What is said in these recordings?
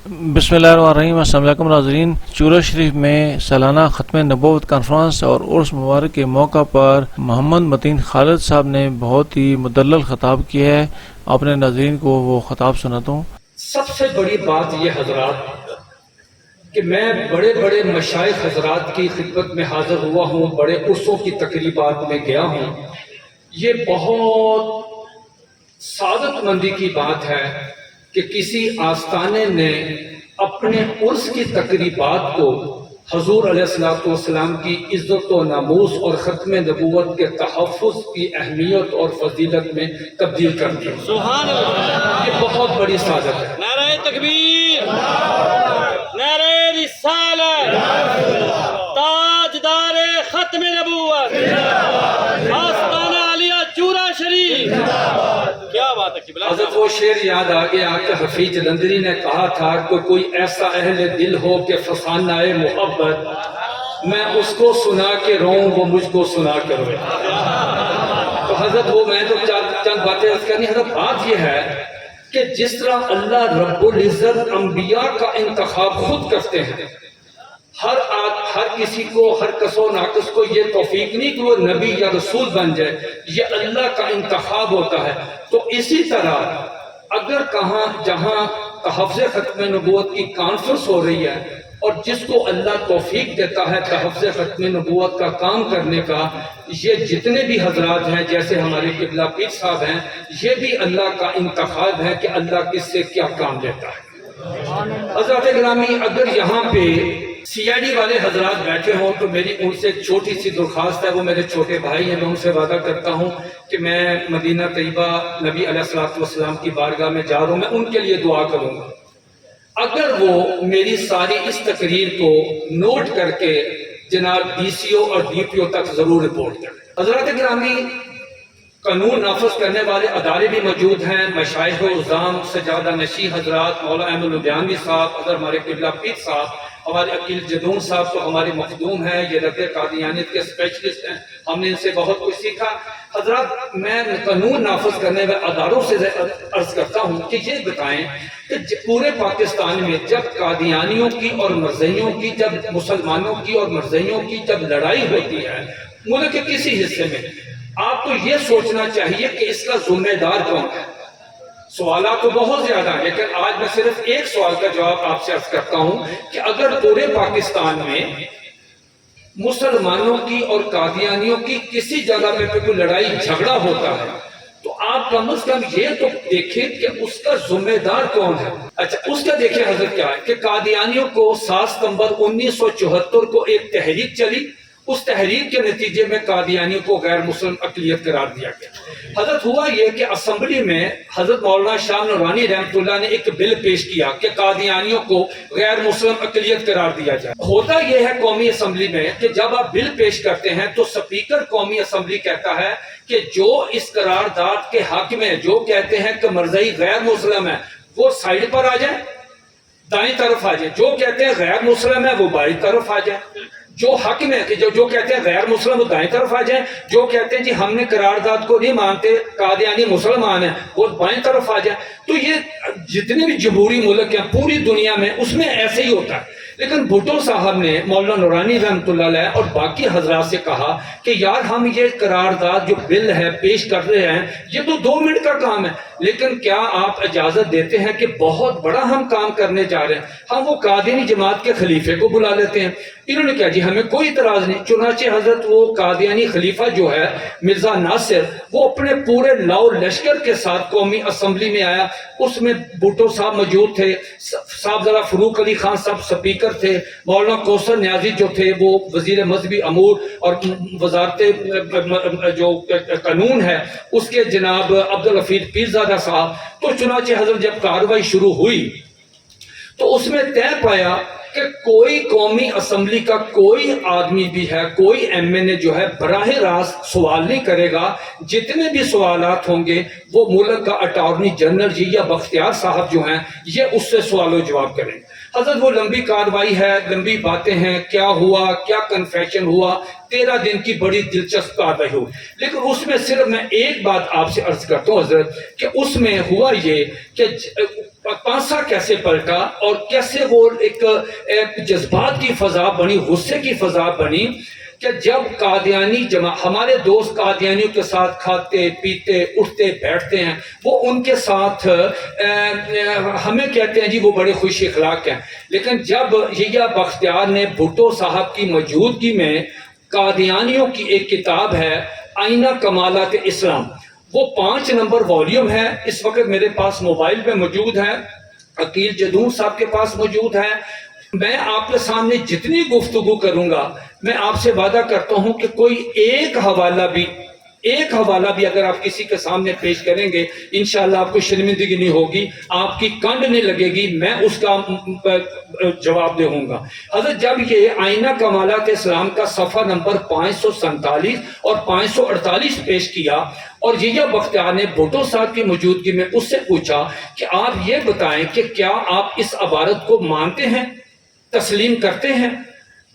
بسم اللہ الرحمن الرحیم۔ السلام علیکم ناظرین، چورہ شریف میں سالانہ ختم نبوت کانفرنس اور عرس مبارک کے موقع پر محمد متین خالد صاحب نے بہت ہی مدلل خطاب کیا ہے۔ اپنے ناظرین کو وہ خطاب سناتا ہوں۔ سب سے بڑی بات یہ حضرات کہ میں بڑے بڑے مشائخ حضرات کی خدمت میں حاضر ہوا ہوں، بڑے عرسوں کی تقریبات میں گیا ہوں۔ یہ بہت سعادت مندی کی بات ہے کہ کسی آستانے نے اپنے عرس کی تقریبات کو حضور علیہ السلام کی عزت و ناموس اور ختم نبوت کے تحفظ کی اہمیت اور فضیلت میں تبدیل کر دیا۔ سبحان اللہ، یہ بہت بڑی سعادت ہے۔ نعرہ تکبیر، نعرہ رسالت، تاجدار ختم نبوت، آستانہ علیہ چورہ شریف، کیا بات ہے قبلہ۔ حضرت وہ شعر یاد آ گیا کہ حفیظ جلندری نے کہا تھا کہ کوئی ایسا اہل دل ہو کہ فسانہ محبت، میں اس کو سنا کے روؤں وہ مجھ کو سنا کے روئے۔ تو حضرت وہ میں تو چند باتیں عرض کرنی۔ حضرت بات یہ ہے کہ جس طرح اللہ رب العزت انبیاء کا انتخاب خود کرتے ہیں، ہر کسی کو، ہر کس و ناقص کو یہ توفیق نہیں کہ وہ نبی یا رسول بن جائے، یہ اللہ کا انتخاب ہوتا ہے۔ تو اسی طرح اگر جہاں تحفظ ختم نبوت کی کانفرنس ہو رہی ہے اور جس کو اللہ توفیق دیتا ہے تحفظ ختم نبوت کا کام کرنے کا، یہ جتنے بھی حضرات ہیں جیسے ہمارے قبلہ پیر صاحب ہیں، یہ بھی اللہ کا انتخاب ہے کہ اللہ کس سے کیا کام لیتا ہے۔ حضرات گرامی، اگر یہاں پہ سی آئی ڈی والے حضرات بیٹھے ہوں تو میری ان سے ایک چھوٹی سی درخواست ہے، وہ میرے چھوٹے بھائی ہیں، میں ان سے وعدہ کرتا ہوں کہ میں مدینہ طیبہ نبی علیہ السلام کی بارگاہ میں جا رہا ہوں، میں ان کے لیے دعا کروں گا۔ اگر وہ میری ساری اس تقریر کو نوٹ کر کے جناب ڈی سی او اور ڈی پی او تک ضرور رپورٹ کریں۔ حضرات گرامی، قانون نافذ کرنے والے ادارے بھی موجود ہیں، مشائخ و عظام، سجادہ نشین حضرات، مولا احمد لدھیانوی صاحب، اگر ہمارے قبلہ پیر صاحب، ہمارے عقیل جدون صاحب تو ہمارے مخدوم ہیں، یہ رد قادیانیت کے اسپیشلسٹ ہیں، ہم نے ان سے بہت کچھ سیکھا۔ حضرات، میں قانون نافذ کرنے والے اداروں سے عرض کرتا ہوں کہ یہ بتائیں کہ پورے پاکستان میں جب قادیانیوں کی اور مرزائیوں کی، جب مسلمانوں کی اور مرزائیوں کی جب لڑائی ہوتی ہے ملک کے کسی حصے میں، آپ کو یہ سوچنا چاہیے کہ اس کا ذمہ دار کون ہے۔ سوالات تو بہت زیادہ ہیں، لیکن آج میں صرف ایک سوال کا جواب آپ سے عرض کرتا ہوں کہ اگر پورے پاکستان میں مسلمانوں کی اور قادیانیوں کی کسی جگہ پہ کوئی لڑائی جھگڑا ہوتا ہے تو آپ کم از کم یہ تو دیکھیں کہ اس کا ذمہ دار کون ہے۔ اچھا، اس کا دیکھیں حضرت کیا ہے کہ قادیانیوں کو 7 ستمبر 1974 کو ایک تحریک چلی، اس تحریک کے نتیجے میں قادیانیوں کو غیر مسلم اقلیت قرار دیا گیا۔ حضرت ہوا یہ کہ اسمبلی میں حضرت مولانا شاہ نورانی رحمۃ اللہ نے ایک بل پیش کیا کہ قادیانیوں کو غیر مسلم اقلیت قرار دیا جائے۔ ہوتا یہ ہے قومی اسمبلی میں کہ جب آپ بل پیش کرتے ہیں تو سپیکر قومی اسمبلی کہتا ہے کہ جو اس قرارداد کے حق میں جو کہتے ہیں کہ مرزائی غیر مسلم ہے وہ سائڈ پر آ جائے، دائیں طرف آ جائے، جو کہتے ہیں غیر مسلم ہے وہ بائیں طرف آ جائے، جو حق میں کہ جو کہتے ہیں غیر مسلم وہ دائیں طرف آ جائیں، جو کہتے ہیں جی ہم نے قرارداد کو نہیں مانتے قادیانی مسلمان ہیں وہ بائیں طرف آ جائیں۔ تو یہ جتنے بھی جمہوری ملک ہیں پوری دنیا میں اس میں ایسے ہی ہوتا ہے۔ لیکن بھٹو صاحب نے مولانا نورانی رحمۃ اللہ علیہ اور باقی حضرات سے کہا کہ یار ہم یہ قرارداد جو بل ہے پیش کر رہے ہیں یہ تو 2 منٹ کا کام ہے، لیکن کیا آپ اجازت دیتے ہیں کہ بہت بڑا ہم کام کرنے جا رہے ہیں، ہم وہ قادیانی جماعت کے خلیفے کو بلا لیتے ہیں۔ انہوں نے کہا جی ہمیں کوئی اعتراض نہیں۔ چنانچہ حضرت وہ قادیانی خلیفہ جو ہے مرزا ناصر، وہ اپنے پورے لاؤ لشکر کے ساتھ قومی اسمبلی میں آیا، اس میں بھٹو صاحب موجود تھے، صاحبزادہ فروخ علی خان صاحب سپیکر تھے، مولانا کوثر نیازی جو تھے وہ وزیر مذہبی امور اور وزارت جو قانون ہے اس کے جناب عبدالحفیظ پیرزادہ صاحب۔ تو چنانچہ حضرت جب کارروائی شروع ہوئی تو اس میں طے پایا کہ کوئی قومی اسمبلی کا کوئی آدمی بھی ہے، کوئی ایم این اے جو ہے براہ راست سوال نہیں کرے گا، جتنے بھی سوالات ہوں گے وہ ملک کا اٹارنی جنرل جی یا بختیار صاحب جو ہیں یہ اس سے سوال و جواب کریں۔ حضرت وہ لمبی کاروائی ہے، لمبی باتیں ہیں، کیا ہوا، کیا کنفیشن ہوا، 13 دن کی بڑی دلچسپ کاروائی ہوئی۔ لیکن اس میں صرف میں ایک بات آپ سے عرض کرتا ہوں حضرت کہ اس میں ہوا یہ کہ پانسا کیسے پلٹا اور کیسے وہ ایک جذبات کی فضا بنی، غصے کی فضا بنی کہ جب قادیانی ہمارے دوست قادیانیوں کے ساتھ کھاتے پیتے اٹھتے بیٹھتے ہیں، وہ ان کے ساتھ ہمیں کہتے ہیں جی وہ بڑے خوش اخلاق ہیں، لیکن جب یحییٰ بختیار نے بھٹو صاحب کی موجودگی میں قادیانیوں کی ایک کتاب ہے آئینہ کمالات اسلام، وہ 5 نمبر والیوم ہے، اس وقت میرے پاس موبائل پہ موجود ہے، عقیل جدون صاحب کے پاس موجود ہے، میں آپ کے سامنے جتنی گفتگو کروں گا میں آپ سے وعدہ کرتا ہوں کہ کوئی ایک حوالہ بھی اگر آپ کسی کے سامنے پیش کریں گے انشاءاللہ آپ کو شرمندگی نہیں ہوگی، آپ کی کنڈ نہیں لگے گی، میں اس کا جواب دوں گا۔ حضرت جب یہ آئینہ کمالات اسلام کا صفحہ نمبر 547 اور 548 پیش کیا اور یحییٰ بختیار نے بھٹو صاحب کی موجودگی میں اس سے پوچھا کہ آپ یہ بتائیں کہ کیا آپ اس عبارت کو مانتے ہیں، تسلیم کرتے ہیں؟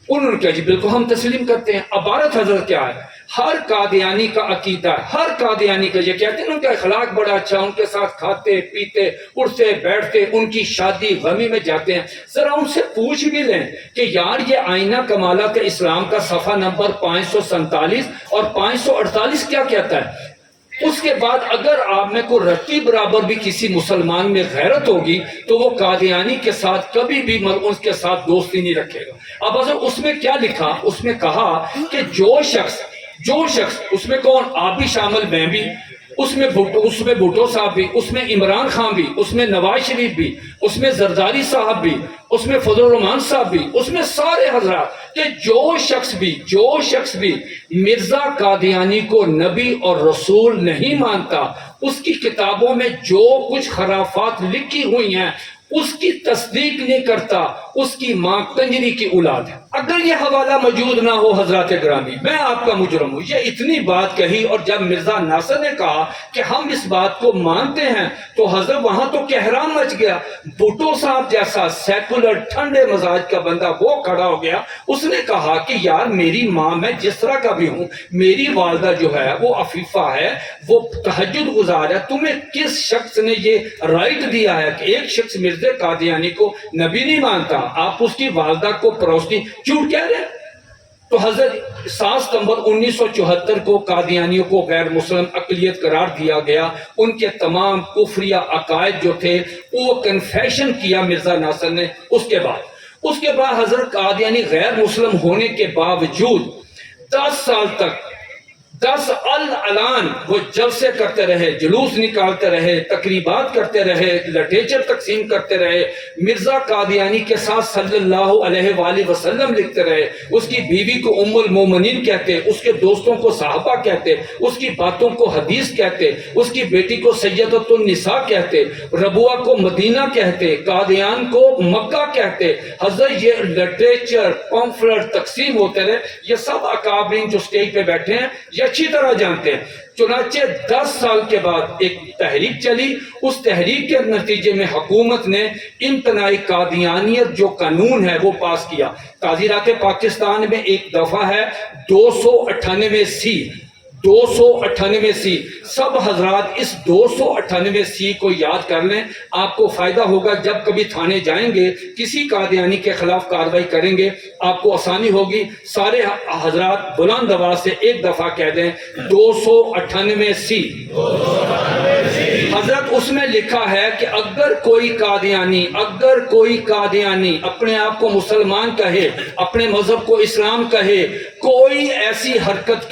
انہوں نے کہا جی بالکل ہم تسلیم کرتے ہیں۔ عبارت حضرت کیا ہے؟ ہر قادیانی کا عقیدہ ہے، ہر قادیانی کا، یہ کہتے ہیں ان کا اخلاق بڑا اچھا، ان کے ساتھ کھاتے پیتے اٹھتے بیٹھتے، ان کی شادی غمی میں جاتے ہیں۔ ذرا ان سے پوچھ بھی لیں کہ یار یہ آئینہ کمالات اسلام کا صفحہ نمبر 547 اور 548 کیا کہتا ہے؟ اس کے بعد اگر آپ میں کوئی رتی برابر بھی کسی مسلمان میں غیرت ہوگی تو وہ قادیانی کے ساتھ کبھی بھی اس کے ساتھ دوستی نہیں رکھے گا۔ اب اصل اس میں کیا لکھا؟ اس میں کہا کہ جو شخص اس میں کون؟ آپ بھی شامل، میں بھی، اس میں بھٹو صاحب بھی، اس میں عمران خان بھی، اس میں نواز شریف بھی، اس میں زرداری صاحب بھی، اس میں فضل الرحمان صاحب بھی، اس میں سارے حضرات، کہ جو شخص بھی مرزا قادیانی کو نبی اور رسول نہیں مانتا، اس کی کتابوں میں جو کچھ خرافات لکھی ہوئی ہیں اس کی تصدیق نہیں کرتا، اس کی ماں کنجری کی اولاد ہے۔ اگر یہ حوالہ موجود نہ ہو حضرات گرامی، میں آپ کا مجرم ہوں۔ یہ اتنی بات کہی اور جب مرزا ناصر نے کہا کہ ہم اس بات کو مانتے ہیں تو حضرت وہاں تو کہرام مچ گیا۔ بھٹو صاحب جیسا سیکولر ٹھنڈے مزاج کا بندہ وہ کھڑا ہو گیا، اس نے کہا کہ یار میری ماں، میں جس طرح کا بھی ہوں، میری والدہ جو ہے وہ عفیفہ ہے، وہ تہجد گزار ہے، تمہیں کس شخص نے یہ رائٹ دیا ہے کہ ایک شخص مرزا قادیانی کو نبی نہیں مانتا، آپ اس کی والدہ کو پروستی جھوٹ کہہ رہے ہیں؟ تو حضرت 7 ستمبر 1974 کو قادیانیوں کو غیر مسلم اقلیت قرار دیا گیا۔ ان کے تمام کفریہ عقائد جو تھے وہ کنفیشن کیا مرزا ناصر نے۔ اس کے بعد حضرت قادیانی غیر مسلم ہونے کے باوجود 10 سال تک 10 اعلان وہ جلسے کرتے رہے، جلوس نکالتے رہے، تقریبات کرتے رہے، لٹریچر تقسیم کرتے رہے، مرزا قادیانی کے ساتھ صلی اللہ علیہ وآلہ وسلم لکھتے رہے، اس کی بیوی کو ام المومنین کہتے، اس کے دوستوں کو صحابہ کہتے، اس کی باتوں کو حدیث کہتے، اس کی بیٹی کو سیدۃ النساء کہتے، ربوہ کو مدینہ کہتے، قادیان کو مکہ کہتے۔ حضرت یہ لٹریچر پمفلٹ تقسیم ہوتے رہے، یہ سب اکابرین جو سٹیج پہ بیٹھے ہیں یہ اچھی طرح جانتے ہیں۔ چنانچہ 10 سال کے بعد ایک تحریک چلی، اس تحریک کے نتیجے میں حکومت نے امتناع قادیانیت جو قانون ہے وہ پاس کیا۔ تعزیرات پاکستان میں ایک دفعہ ہے 298 سی۔ سب حضرات اس 298 سی کو یاد کر لیں، آپ کو فائدہ ہوگا جب کبھی تھانے جائیں گے، کسی قادیانی کے خلاف کارروائی کریں گے، آپ کو آسانی ہوگی۔ سارے حضرات بلند آواز سے ایک دفعہ کہہ دیں 298 سی۔ حضرت اس میں لکھا ہے کہ اگر کوئی قادیانی اپنے آپ کو مسلمان کہے، اپنے مذہب کو اسلام کہے، کوئی ایسی حرکت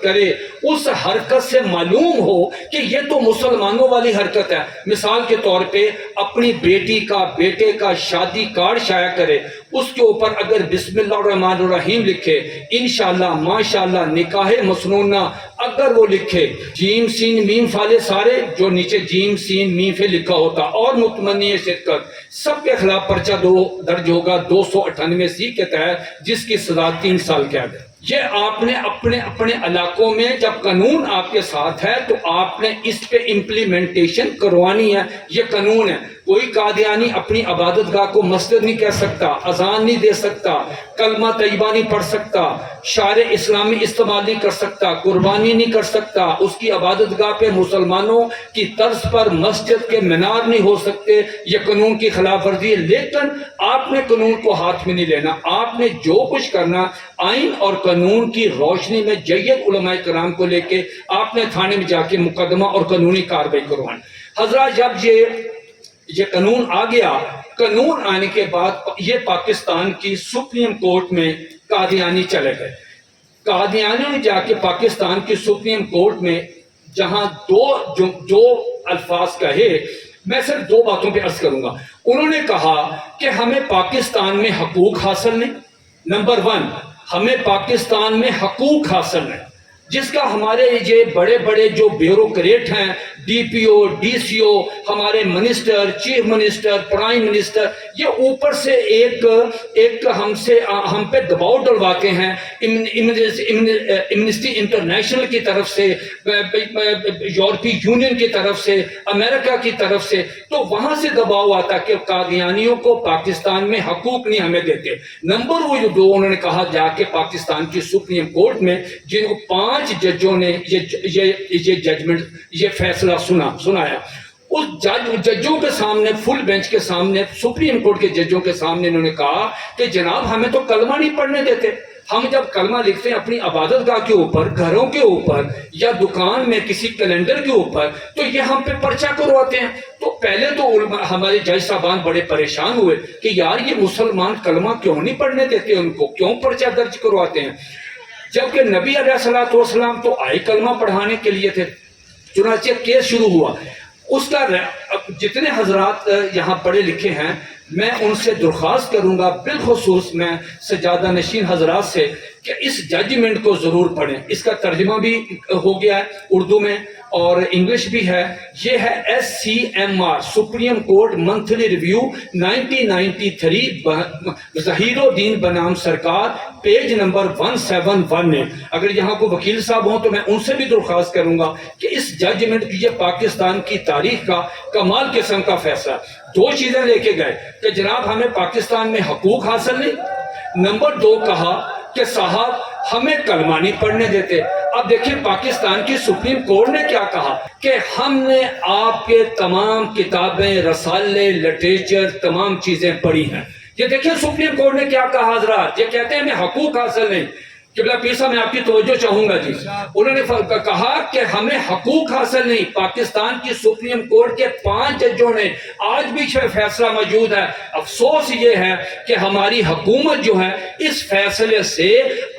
کرے اس حرکت سے معلوم ہو کہ یہ تو مسلمانوں والی حرکت ہے، مثال کے طور پہ اپنی بیٹی کا بیٹے کا شادی کارڈ شائع کرے، اس کے اوپر اگر بسم اللہ الرحمن الرحیم لکھے، انشاءاللہ ماشاءاللہ نکاح مسنونہ اگر وہ لکھے، جیم سین میم فالے سارے جو نیچے جیم سین میم فے لکھا ہوتا، اور متمنی شرکت، سب کے خلاف پرچہ درج ہوگا 298 سی کے تحت، جس کی سزا 3 سال قید ہے۔ یہ آپ نے اپنے علاقوں میں جب قانون آپ کے ساتھ ہے تو آپ نے اس پہ امپلیمنٹیشن کروانی ہے، یہ قانون ہے۔ کوئی قادیانی اپنی عبادت گاہ کو مسجد نہیں کہہ سکتا، اذان نہیں دے سکتا، کلمہ طیبہ نہیں پڑھ سکتا، شعر اسلامی استعمال نہیں کر سکتا، قربانی نہیں کر سکتا، اس کی عبادت گاہ پہ مسلمانوں کی طرز پر مسجد کے مینار نہیں ہو سکتے، یہ قانون کی خلاف ورزی ہے۔ لیکن آپ نے قانون کو ہاتھ میں نہیں لینا، آپ نے جو کچھ کرنا آئین اور قانون کی روشنی میں جید علماء کرام کو لے کے آپ نے تھانے میں جا کے مقدمہ اور قانونی کارروائی کروانی۔ حضرات جب یہ قانون آ گیا، قانون آنے کے بعد یہ پاکستان کی سپریم کورٹ میں قادیانی چلے گئے۔ قادیانیوں نے جا کے پاکستان کی سپریم کورٹ میں جہاں جو الفاظ کہے، میں صرف دو باتوں پہ عرض کروں گا۔ انہوں نے کہا کہ ہمیں پاکستان میں حقوق حاصل نہیں، نمبر 1 ہمیں پاکستان میں حقوق حاصل نہیں، جس کا ہمارے یہ بڑے بڑے جو بیوروکریٹ ہیں، ڈی پی او، ڈی سی او، ہمارے minister, chief minister, prime minister, یہ اوپر سے ایک ہم پہ دباؤ ڈلواتے ہیں، ایمنسٹی انٹرنیشنل کی طرف سے، یورپی یونین کی طرف سے، امریکہ کی طرف سے، تو وہاں سے دباؤ آتا کہ قادیانیوں کو پاکستان میں حقوق نہیں ہمیں دیتے۔ نمبر وہ جو انہوں نے کہا جا کے پاکستان کی سپریم کورٹ میں، جن کو 5 ججوں نے یہ ججمنٹ، یہ فیصلہ سنایا، اس ججوں کے سامنے، فل بینچ کے سامنے، سپریم کورٹ کے ججوں کے سامنے انہوں نے کہا کہ جناب ہمیں تو کلمہ نہیں پڑھنے دیتے، ہم جب کلمہ لکھتے ہیں اپنی عبادت گاہ کے اوپر، گھروں کے اوپر، یا دکان میں کسی کیلنڈر کے اوپر، تو یہ ہم پہ پرچہ کرواتے ہیں۔ تو پہلے تو ہمارے جج صاحبان بڑے پریشان ہوئے کہ یار یہ مسلمان کلمہ کیوں نہیں پڑھنے دیتے، ان کو کیوں پرچہ درج کرواتے ہیں، جبکہ نبی علیہ الصلوۃ والسلام تو آئے کلمہ پڑھانے کے لیے تھے۔ چنانچہ کیس شروع ہوا۔ اس کا جتنے حضرات یہاں پڑھے لکھے ہیں، میں ان سے درخواست کروں گا، بالخصوص میں سجادہ نشین حضرات سے، کہ اس ججمنٹ کو ضرور پڑھیں۔ اس کا ترجمہ بھی ہو گیا ہے اردو میں اور انگلش بھی ہے۔ یہ ہے SCMR supreme court monthly review 1993، Zaheer الدین بنام سرکار، پیج نمبر 171 میں۔ اگر یہاں کو وکیل صاحب ہوں تو میں ان سے بھی درخواست کروں گا کہ اس ججمنٹ کی، یہ پاکستان کی تاریخ کا کمال قسم کا فیصلہ۔ 2 چیزیں لے کے گئے کہ جناب ہمیں پاکستان میں حقوق حاصل نہیں، نمبر 2 کہا کہ صاحب ہمیں کلمہ نہیں پڑھنے دیتے۔ اب دیکھیں پاکستان کی سپریم کورٹ نے کیا کہا کہ ہم نے آپ کے تمام کتابیں، رسالے، لٹریچر، تمام چیزیں پڑھی ہیں۔ یہ دیکھیں سپریم کورٹ نے کیا کہا حضرات، یہ کہتے ہیں ہمیں حقوق حاصل نہیں۔ قبلہ پیر صاحب میں آپ کی توجہ چاہوں گا جی، انہوں نے کہا کہ ہمیں حقوق حاصل نہیں۔ پاکستان کی سپریم کورٹ کے 5 ججوں نے، آج بھی فیصلہ موجود ہے۔ افسوس یہ ہے کہ ہماری حکومت جو ہے اس فیصلے سے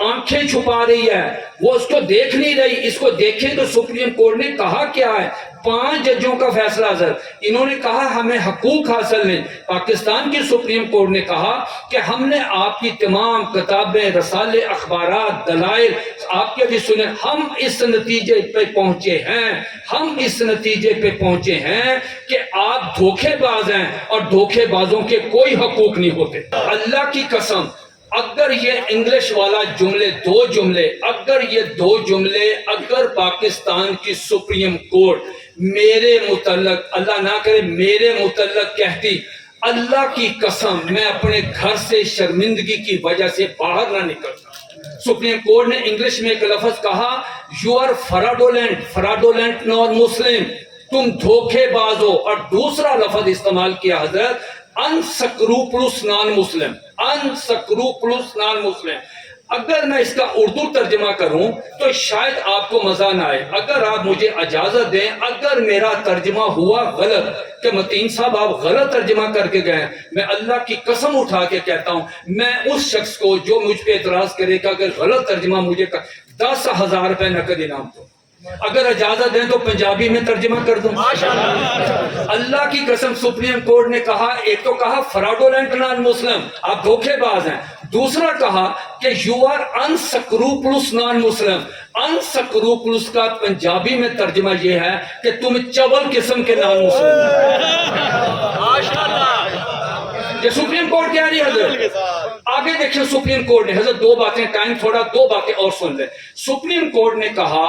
آنکھیں چھپا رہی ہے، وہ اس کو دیکھ نہیں رہی۔ اس کو دیکھیں تو سپریم کورٹ نے کہا کیا ہے، 5 ججوں کا فیصلہ حضرت، انہوں نے کہا ہمیں حقوق حاصل نہیں۔ پاکستان کی سپریم کورٹ نے کہا کہ ہم نے آپ کی تمام کتابیں، رسالے، اخبارات، دلائل آپ کے بھی سنے، ہم اس نتیجے پہ پہنچے ہیں کہ آپ دھوکے باز ہیں، اور دھوکے بازوں کے کوئی حقوق نہیں ہوتے۔ اللہ کی قسم، اگر یہ انگلش والا جملے، 2 جملے، اگر پاکستان کی سپریم کورٹ میرے متعلق، اللہ نہ کرے میرے متعلق کہتی، اللہ کی قسم میں اپنے گھر سے شرمندگی کی وجہ سے باہر نہ نکلتا۔ سپریم کورٹ نے انگلش میں ایک لفظ کہا، یو آر فراڈولنٹ نان مسلم، تم دھوکے باز ہو، اور دوسرا لفظ استعمال کیا حضرت، unscrupulous non-Muslim۔ اگر میں اس کا اردو ترجمہ کروں تو شاید آپ کو مزہ نہ آئے، اگر آپ مجھے اجازت دیں، اگر میرا ترجمہ ہوا غلط کہ متین صاحب آپ غلط ترجمہ کر کے گئے، میں اللہ کی قسم اٹھا کے کہتا ہوں، میں اس شخص کو جو مجھ پہ اعتراض کرے گا اگر غلط ترجمہ مجھے 10,000 روپے نقد انعام دو۔ اگر اجازت دیں تو پنجابی میں ترجمہ کر دوں۔ اللہ کی قسم سپریم کورٹ نے کہا، ایک تو کہا فراڈولنٹ نان مسلم، آپ دھوکے باز ہیں، دوسرا کہا کہ you are unscrupulous non Muslim. unscrupulous کا پنجابی میں ترجمہ یہ ہے کہ تم چول قسم کے نان مسلم۔ یہ سپریم کورٹ کہہ رہی ہے حضرت۔ آگے دیکھیں سپریم کورٹ نے، حضرت 2 باتیں، ٹائم تھوڑا، 2 باتیں اور سن لیں۔ سپریم کورٹ نے کہا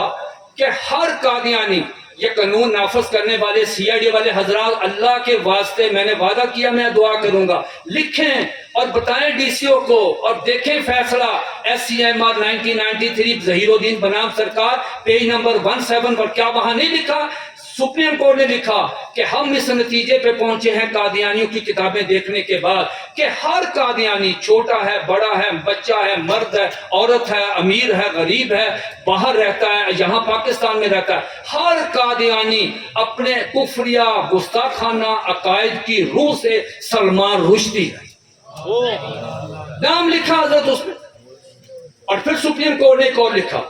کہ ہر قادیانی یہ قانون نافذ کرنے والے CID والے حضرات، اللہ کے واسطے میں نے وعدہ کیا میں دعا کروں گا، لکھیں اور بتائیں DCO کو، اور دیکھیں فیصلہ SCMR 1993 ظہیر الدین بنام سرکار پیج نمبر 17 پر، کیا وہاں نہیں لکھا؟ سپریم کورٹ نے لکھا کہ ہم اس نتیجے پہ پہنچے ہیں قادیانیوں کی کتابیں دیکھنے کے بعد کہ ہر قادیانی چھوٹا ہے، بڑا ہے، بچہ ہے، مرد ہے، عورت ہے، امیر ہے، غریب ہے، باہر رہتا ہے، یہاں پاکستان میں رہتا ہے، ہر قادیانی اپنے کفریہ گستاخانہ عقائد کی روح سے سلمان رشدی ہے، نام لکھا حضرت اس میں۔ اور پھر سپریم کورٹ نے ایک اور لکھا،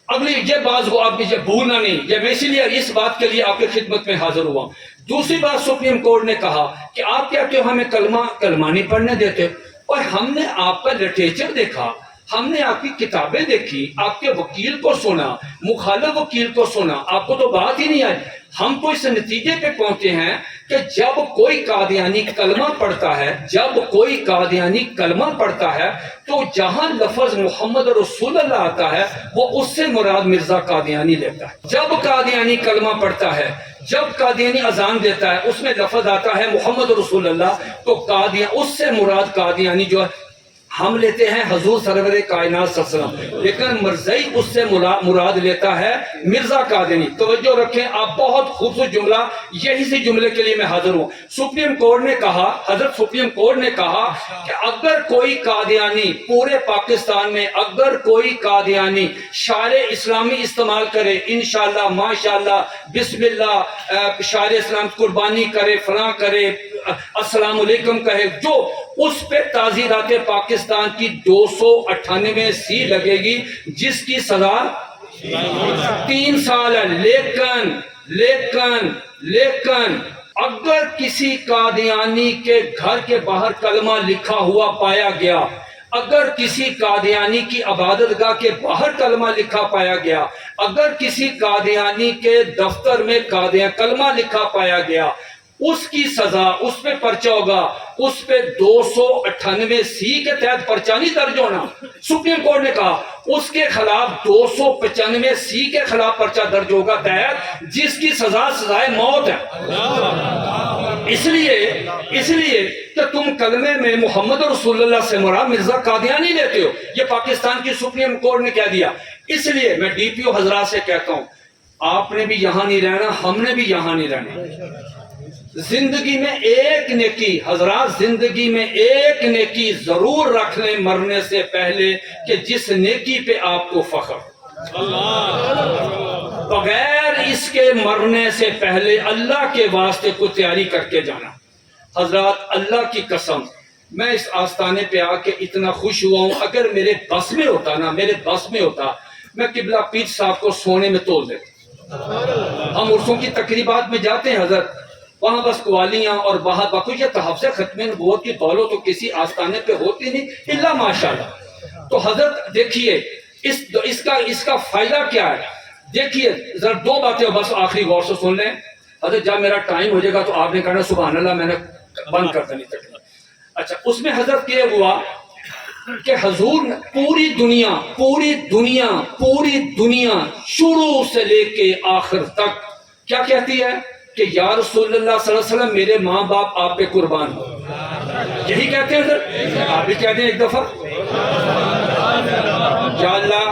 اگلی یہ بات کو آپ مجھے بھولنا نہیں، یہ میں اسی لیے اس بات کے لیے آپ کی خدمت میں حاضر ہوا۔ دوسری بات سپریم کورٹ نے کہا کہ آپ کہتے ہو ہمیں کلمہ نہیں پڑھنے دیتے، اور ہم نے آپ کا لٹریچر دیکھا، ہم نے آپ کی کتابیں دیکھی، آپ کے وکیل کو سنا، مخالف وکیل کو سنا، آپ کو تو بات ہی نہیں آئی۔ ہم تو اس نتیجے پہ پہنچے ہیں کہ جب کوئی قادیانی کلمہ پڑھتا ہے، جب کوئی قادیانی کلمہ پڑھتا ہے تو جہاں لفظ محمد رسول اللہ آتا ہے وہ اس سے مراد مرزا قادیانی لیتا ہے۔ جب قادیانی کلمہ پڑھتا ہے، جب قادیانی اذان دیتا ہے، اس میں لفظ آتا ہے محمد رسول اللہ، تو اس سے مراد قادیانی جو ہے ہم لیتے ہیں حضور سرور کائنات صلی اللہ علیہ وسلم، لیکن مرزائی اس سے مراد لیتا ہے مرزا قادیانی۔ توجہ رکھیں، آپ بہت خوبصورت جملہ، یہی سے جملے کے لیے میں حاضر ہوں۔ سپریم کورٹ نے کہا، حضرت سپریم کورٹ نے کہا کہ اگر کوئی قادیانی پورے پاکستان میں، اگر کوئی قادیانی شعار اسلامی استعمال کرے، انشاءاللہ ماشاءاللہ بسم اللہ شعار اسلام قربانی کرے، فلاں کرے، السلام علیکم کہے، جو اس پہ تعزیرات پاکستان کی 298 لگے گی، جس کی سزا 3 سال ہے۔ لیکن اگر کسی قادیانی کے گھر کے باہر کلمہ لکھا ہوا پایا گیا، اگر کسی قادیانی کی عبادت گاہ کے باہر کلمہ لکھا پایا گیا، اگر کسی قادیانی کے دفتر میں کلمہ لکھا پایا گیا، اس کی سزا، اس پہ پرچہ ہوگا، اس پہ 298 کے تحت پرچہ نہیں درج ہونا۔ سپریم کورٹ نے کہا اس کے خلاف 295 کے خلاف پرچہ درج ہوگا تحت، جس کی سزائے موت ہے۔ اس لیے کہ تم کلمے میں محمد رسول اللہ سے مراد مرزا قادیانی لیتے ہو، یہ پاکستان کی سپریم کورٹ نے کہہ دیا۔ اس لیے میں DPO حضرات سے کہتا ہوں، آپ نے بھی یہاں نہیں رہنا، ہم نے بھی یہاں نہیں رہنا۔ زندگی میں ایک نیکی، حضرات زندگی میں ایک نیکی ضرور رکھ لیں مرنے سے پہلے، کہ جس نیکی پہ آپ کو فخر، بغیر اس کے مرنے سے پہلے اللہ کے واسطے کو تیاری کر کے جانا۔ حضرات اللہ کی قسم، میں اس آستانے پہ آ کے اتنا خوش ہوا ہوں، اگر میرے بس میں ہوتا میں قبلہ پیر صاحب کو سونے میں تول دیتا۔ ہم عرصوں کی تقریبات میں جاتے ہیں حضرت، وہاں بس قوالیاں اور باہر باقی یہ تحفظ ختم نبوت کی دولت تو کسی آستانے پہ ہوتی نہیں الا ماشاءاللہ۔ تو حضرت دیکھیے اس کا فائدہ کیا ہے، دیکھیے ذرا 2 باتیں بس آخری غور سے سن لیں۔ حضرت جب میرا ٹائم ہو جائے گا تو آپ نے کہنا سبحان اللہ، میں نے بند کر دینی تک۔ اچھا، اس میں حضرت یہ ہوا کہ حضور پوری دنیا شروع سے لے کے آخر تک کیا کہتی ہے کہ یا رسول اللہ صلی اللہ علیہ وسلم میرے ماں باپ آپ پہ قربان ہو، یہی کہتے ہیں حضرت، آپ بھی کہتے ہیں ایک دفعہ یا اللہ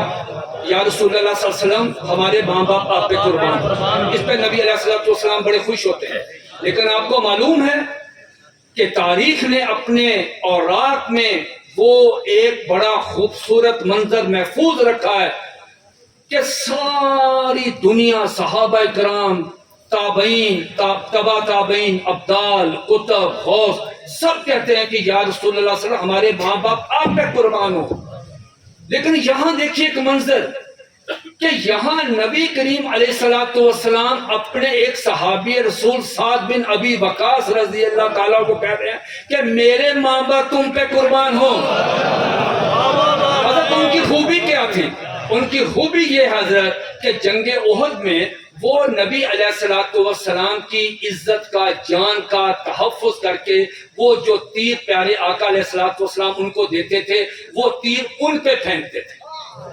یا رسول اللہ صلی اللہ علیہ وسلم ہمارے ماں باپ آپ پہ قربان ہو۔ اس پہ نبی علیہ السلام بڑے خوش ہوتے ہیں، لیکن آپ کو معلوم ہے کہ تاریخ نے اپنے اوراق میں وہ ایک بڑا خوبصورت منظر محفوظ رکھا ہے کہ ساری دنیا، صحابہ کرام، تابعین، تبا تابعین، ابدال، کتب، غوث، سب کہتے ہیں کہ یا رسول اللہ صلی اللہ علیہ وسلم ہمارے ماں باپ آپ پہ قربان ہو۔ لیکن یہاں دیکھیے ایک منظر کہ یہاں نبی کریم علیہ السلام اپنے ایک صحابی رسول سعد بن ابی وقاص رضی اللہ تعالیٰ کو کہتے ہیں کہ میرے ماں باپ تم پہ قربان ہو۔ حضرت ان کی خوبی کیا تھی؟ ان کی خوبی یہ حضرت کہ جنگ احد میں وہ نبی علیہ السلام کی عزت کا، جان کا تحفظ کر کے وہ جو تیر پیارے آقا علیہ السلام ان کو دیتے تھے، وہ تیر ان پہ پھینکتے تھے،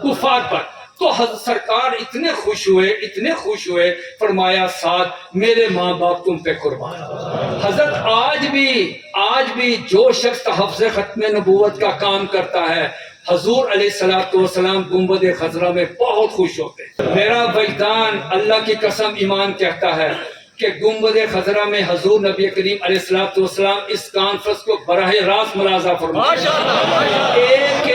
کفار پر۔ تو حضرت سرکار اتنے خوش ہوئے فرمایا ساتھ میرے ماں باپ تم پہ قربان. حضرت آج بھی جو شخص تحفظ ختم نبوت کا کام کرتا ہے حضور علیہ الصلوۃ والسلام گنبد خضرا میں بہت خوش ہوتے ہیں. میرا وجدان اللہ کی قسم ایمان کہتا ہے کہ گنبد خضرا میں حضور نبی کریم علیہ الصلوۃ والسلام اس کانفرنس کو براہ راست ملاحظہ فرماتے ہیں. ایک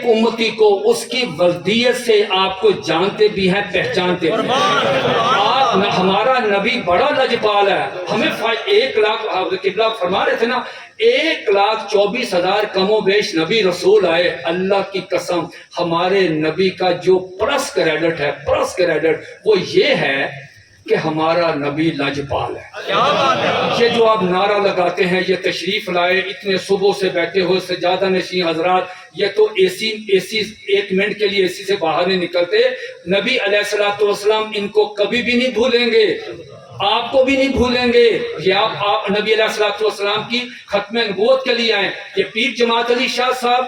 امتی کو اس کی وردیت سے آپ کو جانتے بھی ہیں پہچانتے بھی ہیں. ہمارا نبی بڑا لجپال ہے. ہمیں 1,00,000 قبلہ فرما رہے تھے نا 1,24,000 کم و بیش نبی رسول آئے. اللہ کی قسم ہمارے نبی کا جو پرس کریڈٹ وہ یہ ہے کہ ہمارا نبی لاجپال ہے. یہ جو آپ نعرہ لگاتے ہیں یہ تشریف لائے اتنے صبح سے بیٹھے ہوئے سجادہ نشین حضرات یہ تو اے سی 1 منٹ کے لیے اے سی سے باہر نہیں نکلتے. نبی علیہ الصلوۃ والسلام ان کو کبھی بھی نہیں بھولیں گے آپ کو بھی نہیں بھولیں گے. یہ آپ نبی علیہ الصلوۃ والسلام کی ختم نبوت کے لیے آئے. یہ پیر جماعت علی شاہ صاحب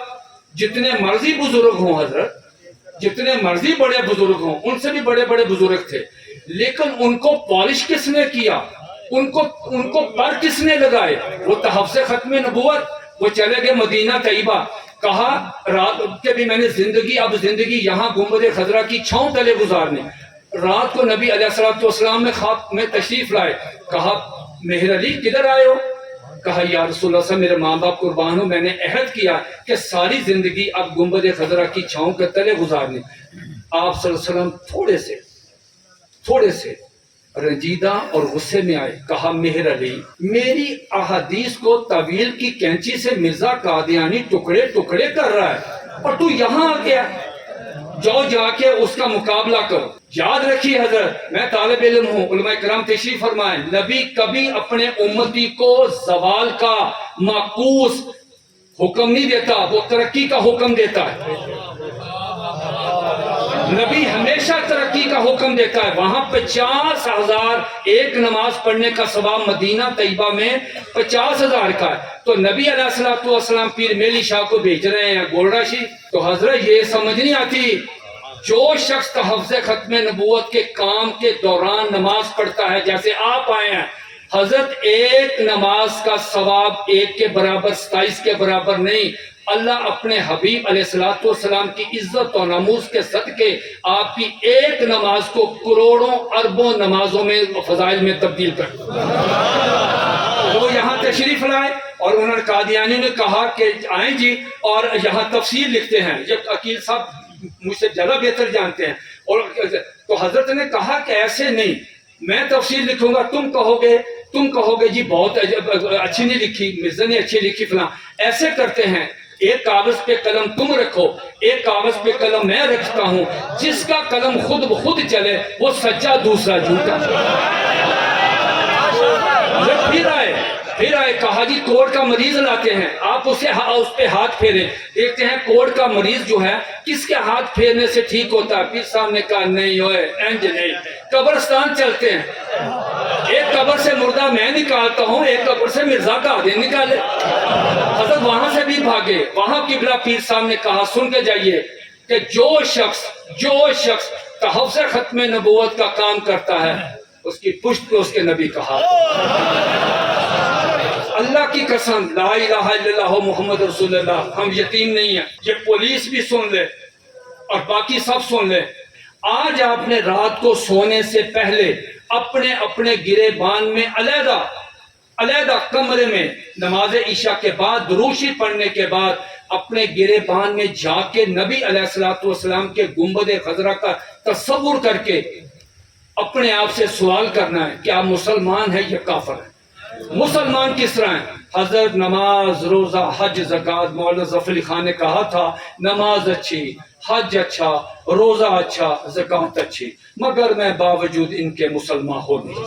جتنے مرضی بزرگ ہوں حضرت جتنے مرضی بڑے بزرگ ہوں ان سے بھی بڑے بزرگ تھے لیکن ان کو پالش کس نے کیا ان کو پر کس نے لگائے وہ تحفظ ختم نبوت. وہ چلے گئے مدینہ طیبہ کہا رات کے بھی میں نے زندگی یہاں گنبد خضرا کی چھاؤں تلے گزارنے. رات کو نبی علیہ الصلوۃ والسلام میں خواب میں تشریف لائے. کہا مہر علی کدھر آئے ہو؟ کہا یا رسول اللہ صاحب میرے ماں باپ قربان ہو میں نے عہد کیا کہ ساری زندگی اب گنبد خضرا کی چھاؤں کے تلے گزارنے. آپ صلی اللہ علیہ وسلم تھوڑے سے رنجیدہ اور غصے میں آئے. کہا مہر علی میری احادیث کو طویل کی کینچی سے مرزا قادیانی ٹکڑے کر رہا ہے اور تو یہاں آ گیا. جاؤ جا کے اس کا مقابلہ کرو. یاد رکھیے حضرت میں طالب علم ہوں علماء کرام تشریف فرمائیں نبی کبھی اپنے امتی کو زوال کا معکوس حکم نہیں دیتا وہ ترقی کا حکم دیتا ہے. نبی ہمیشہ ترقی کا حکم دیتا ہے. وہاں 50,000 ایک نماز پڑھنے کا ثواب مدینہ طیبہ میں 50,000 کا ہے. تو نبی علیہ الصلوۃ والسلام پیر میلی شاہ کو بھیج رہے ہیں گولڈا شی. تو حضرت یہ سمجھ نہیں آتی جو شخص تحفظ ختم نبوت کے کام کے دوران نماز پڑھتا ہے جیسے آپ آئے ہیں حضرت ایک نماز کا ثواب 1 کے برابر 27 کے برابر نہیں. اللہ اپنے حبیب علیہ الصلوۃ والسلام کی عزت و ناموس کے صدقے آپ کی ایک نماز کو کروڑوں اربوں نمازوں میں فضائل میں تبدیل کر. وہ یہاں تشریف لائے اور انہوں نے قادیانی نے کہا کہ آئیں جی اور یہاں تفسیر لکھتے ہیں. یہ عقیل صاحب مجھ سے زیادہ بہتر جانتے ہیں. اور تو حضرت نے کہا کہ ایسے نہیں میں تفسیر لکھوں گا تم کہو گے جی بہت اچھی نہیں لکھی مرزا نے اچھی لکھی فلاں. ایسے کرتے ہیں ایک کاغذ پہ قلم تم رکھو ایک کاغذ پہ قلم میں رکھتا ہوں جس کا قلم خود بخود چلے وہ سچا دوسرا جھوٹا. پھر آئے کہا جی کوڑ کا مریض لاتے ہیں آپ اس پہ ہاتھ پھیرے دیکھتے ہیں کوڑ کا مریض جو ہے کس کے ہاتھ پھیرنے سے ٹھیک ہوتا ہے. پیر صاحب نے کہا نہیں ہوئے انج نہیں قبرستان چلتے ہیں ایک قبر سے مردہ میں نکالتا ہوں ایک قبر سے مرزا کا آدھے نکالے. حضرت وہاں سے بھی بھاگے. وہاں قبلہ پیر صاحب نے کہا سن کے جائیے کہ جو شخص تحفظ ختم نبوت کا کام کرتا ہے اس کی پشت پہ اس کے نبی کہا. اللہ کی قسم لا الہ الا اللہ محمد رسول اللہ ہم یتیم نہیں ہیں. یہ پولیس بھی سن لے اور باقی سب سن لے. آج آپ نے رات کو سونے سے پہلے اپنے گریبان میں علیحدہ کمرے میں نماز عشاء کے بعد دروشی پڑھنے کے بعد اپنے گریبان میں جا کے نبی علیہ الصلوۃ والسلام کے گنبد خضرا کا تصور کر کے اپنے آپ سے سوال کرنا ہے کہ آپ مسلمان ہیں یا کافر ہیں. مسلمان کس طرح ہیں؟ حضرت نماز روزہ حج زکات مولانا ظفر علی خان نے کہا تھا نماز اچھی حج اچھا روزہ اچھا زکات اچھی مگر میں باوجود ان کے مسلمان ہو نہیں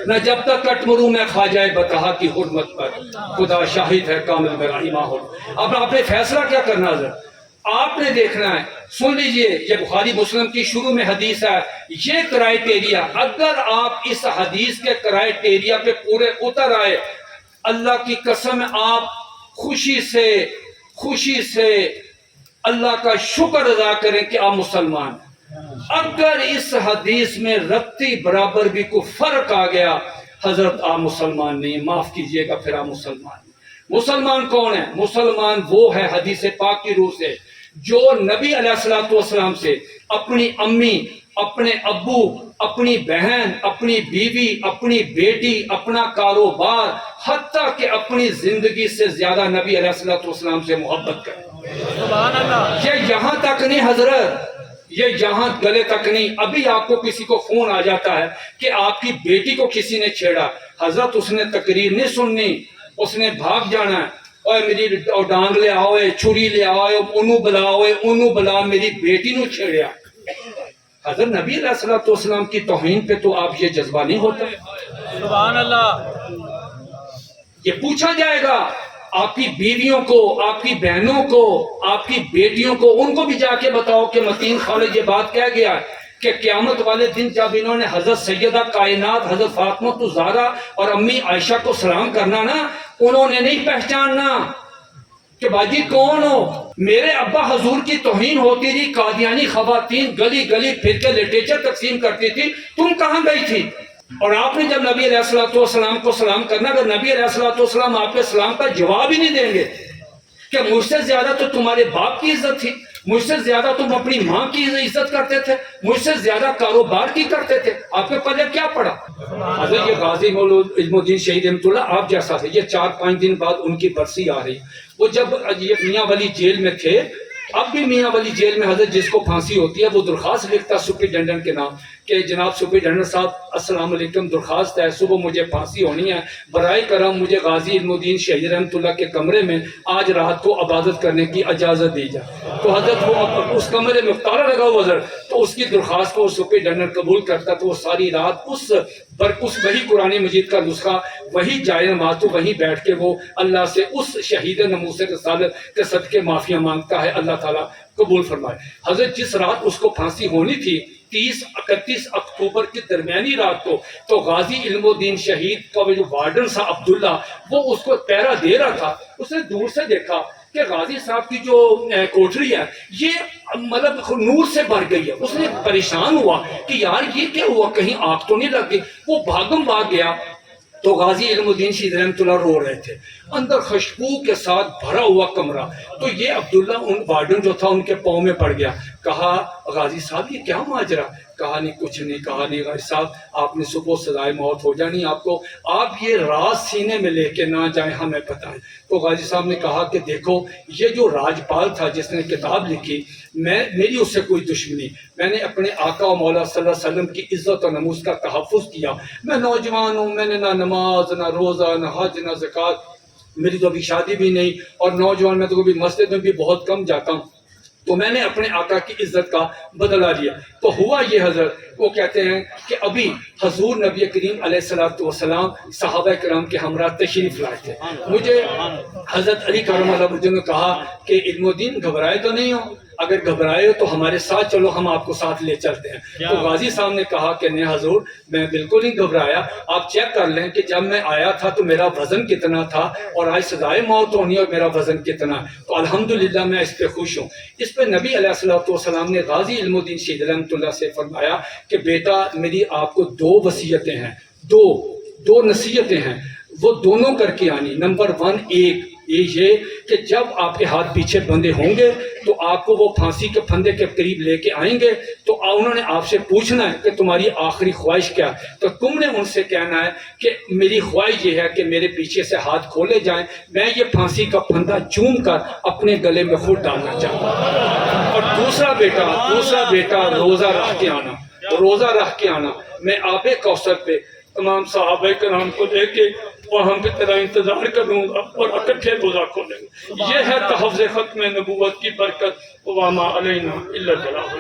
نہ جب تک کٹمرو میں کھا جائے بتہا کی حرمت پر خدا شاہد ہے کامل میرا ایمان ہو. اب آپ نے فیصلہ کیا کرنا حضرت آپ نے دیکھنا ہے. سن لیجئے یہ بخاری مسلم کی شروع میں حدیث ہے یہ کرائیٹیریا اگر آپ اس حدیث کے کرائیٹیریا پہ پورے اتر آئے اللہ کی قسم آپ خوشی سے اللہ کا شکر ادا کریں کہ آپ مسلمان ہیں۔ اگر اس حدیث میں رتی برابر بھی کوئی فرق آ گیا، حضرت آپ مسلمان نہیں، معاف کیجئے گا، پھر آپ مسلمان نہیں۔ مسلمان کون ہے؟ مسلمان وہ ہے حدیث پاک کی روح سے جو نبی علیہ الصلوۃ والسلام سے اپنی امی، اپنے ابو، اپنی بہن، اپنی بیوی، اپنی بیٹی، اپنا کاروبار، حتیٰ کہ اپنی زندگی سے زیادہ نبی علیہ الصلوۃ والسلام سے محبت کرے۔ سبحان اللہ۔ یہ یہاں تک نہیں حضرت، یہ یہاں گلے تک نہیں۔ ابھی آپ کو کسی کو فون آ جاتا ہے کہ آپ کی بیٹی کو کسی نے چھیڑا، حضرت اس نے تقریر نہیں سننی، اس نے بھاگ جانا ہے، اور میری ڈانگ لے آؤ، چھری لے آؤ، انو بلا میری بیٹی نو چھیڑیا۔ حضرت نبی علیہ الصلوۃ والسلام کی توہین پہ تو آپ یہ جذبہ نہیں ہوتا۔ سبحان اللہ۔ یہ پوچھا جائے گا آپ کی بیویوں کو، آپ کی بہنوں کو، آپ کی بیٹیوں کو، ان کو بھی جا کے بتاؤ کہ متین خالد یہ بات کہہ گیا کہ قیامت والے دن جب انہوں نے حضرت سیدہ کائنات حضرت فاطمہ الزہرا اور امی عائشہ کو سلام کرنا نا، انہوں نے نہیں پہچاننا کہ باجی کون ہو۔ میرے ابا حضور کی توہین ہوتی تھی، قادیانی خواتین گلی گلی پھر کے لٹریچر تقسیم کرتی تھی، تم کہاں گئی تھی؟ اور آپ نے جب نبی علیہ الصلوۃ والسلام کو سلام کرنا، اگر نبی علیہ الصلوۃ والسلام آپ کے سلام کا جواب ہی نہیں دیں گے کہ مجھ سے زیادہ تو تمہارے باپ کی عزت تھی، مجھ سے زیادہ تم اپنی ماں کی عزت کرتے تھے، مجھ سے زیادہ کاروبار کی کرتے تھے، آپ کے پلے کیا پڑا؟ حضرت یہ غازی مولود علم الدین شہید رحمۃ اللہ آپ جیسا تھے۔ یہ 4-5 دن بعد ان کی برسی آ رہی، وہ جب یہ میاں ولی جیل میں تھے، اب بھی میاں ولی جیل میں حضرت جس کو پھانسی ہوتی ہے وہ درخواست لکھتا سپرنٹینڈنٹ کے نام کہ جناب سپرنٹینڈنٹ صاحب السلام علیکم، درخواست ہے، صبح مجھے پھانسی ہونی ہے، برائے کرم مجھے غازی علم الدین شہید رحمۃ اللہ کے کمرے میں آج رات کو عبادت کرنے کی اجازت دی جائے۔ تو حضرت وہ اس کمرے میں تالا لگا ہوا حضرت، تو اس کی درخواست کو سپرنٹینڈنٹ قبول کرتا، تو وہ ساری رات اس وہی قرآن مجید کا نسخہ، وہی جائے نماز، تو وہیں بیٹھ کے وہ اللہ سے اس شہید نموس رسالت کے صدقے معافیاں مانگتا ہے، اللہ تعالیٰ قبول فرمائے۔ حضرت جس رات اس کو پھانسی ہونی تھی 30-31 اکتوبر کی درمیانی رات کو، تو غازی علم الدین شہید کا جو وارڈن تھا عبداللہ، وہ اس کو پہرا دے رہا تھا، اس نے دور سے دیکھا کہ غازی صاحب کی جو کوٹری ہے یہ مطلب نور سے بھر گئی ہے۔ اس نے پریشان ہوا کہ یار یہ کیا ہوا، کہیں آگ تو نہیں لگ گئی۔ وہ بھاگم بھاگ گیا تو غازی علم الدین شہید رحمۃ اللہ رو رہے تھے، اندر خوشبو کے ساتھ بھرا ہوا کمرہ، تو یہ عبداللہ ان وارڈن جو تھا ان کے پاؤں میں پڑ گیا۔ کہا غازی صاحب یہ کیا ماجرا؟ کہا نہیں کچھ نہیں، کہا نہیں غازی صاحب آپ نے صبح سزائے موت ہو جانی آپ کو، آپ یہ راز سینے میں لے کے نہ جائیں، ہمیں بتائیں۔ تو غازی صاحب نے کہا کہ دیکھو یہ جو راجپال تھا جس نے کتاب لکھی، میری اس سے کوئی دشمنی، میں نے اپنے آقا و مولا صلی اللہ علیہ وسلم کی عزت و نموز کا تحفظ کیا۔ میں نوجوان ہوں، میں نے نہ نماز نہ روزہ نہ حج نہ زکوٰۃ، میری تو ابھی شادی بھی نہیں، اور نوجوان میں تو کبھی مسجد میں بھی بہت کم جاتا ہوں، تو میں نے اپنے آقا کی عزت کا بدلہ لیا۔ تو ہوا یہ حضرت، وہ کہتے ہیں کہ ابھی حضور نبی کریم علیہ الصلوۃ والسلام صحابہ کرام کے ہمراہ تشریف لائے تھے۔ مجھے حضرت علی کرم اللہ وجہ نے کہا کہ علم الدین گھبرائے تو نہیں ہو، اگر گھبرائے ہو تو ہمارے ساتھ چلو، ہم آپ کو ساتھ لے چلتے ہیں۔ تو غازی صاحب نے کہا کہ نہیں حضور میں بالکل نہیں گھبرایا، آپ چیک کر لیں کہ جب میں آیا تھا تو میرا وزن کتنا تھا اور آج سزائے موت ہونی ہے اور میرا وزن کتنا ہے، تو الحمدللہ میں اس پہ خوش ہوں۔ اس پہ نبی علیہ الصلوۃ والسلام نے غازی علم الدین شہید رحمۃ اللہ سے فرمایا کہ بیٹا میری آپ کو 2 وصیتیں ہیں، دو نصیحتیں ہیں، وہ دونوں کر کے آنی۔ نمبر 1 یہ کہ جب آپ کے ہاتھ پیچھے بندھے ہوں گے تو آپ کو وہ پھانسی کے پھندے کے قریب لے کے آئیں گے، تو انہوں نے آپ سے پوچھنا ہے کہ تمہاری آخری خواہش کیا، تو تم نے ان سے کہنا ہے کہ میری خواہش یہ ہے کہ میرے پیچھے سے ہاتھ کھولے جائیں، میں یہ پھانسی کا پھندا چوم کر اپنے گلے میں خود ڈالنا چاہتا ہوں۔ اور دوسرا بیٹا روزہ رکھ کے آنا، میں آب کوثر پہ تمام صحابہ کرام کو لے کے وہاں پہ تیرا انتظار کروں گا اور اکٹھے روزہ کھولیں گے۔ یہ ہے تحفظ ختم نبوت کی برکت، وما علینا الا البلاغ۔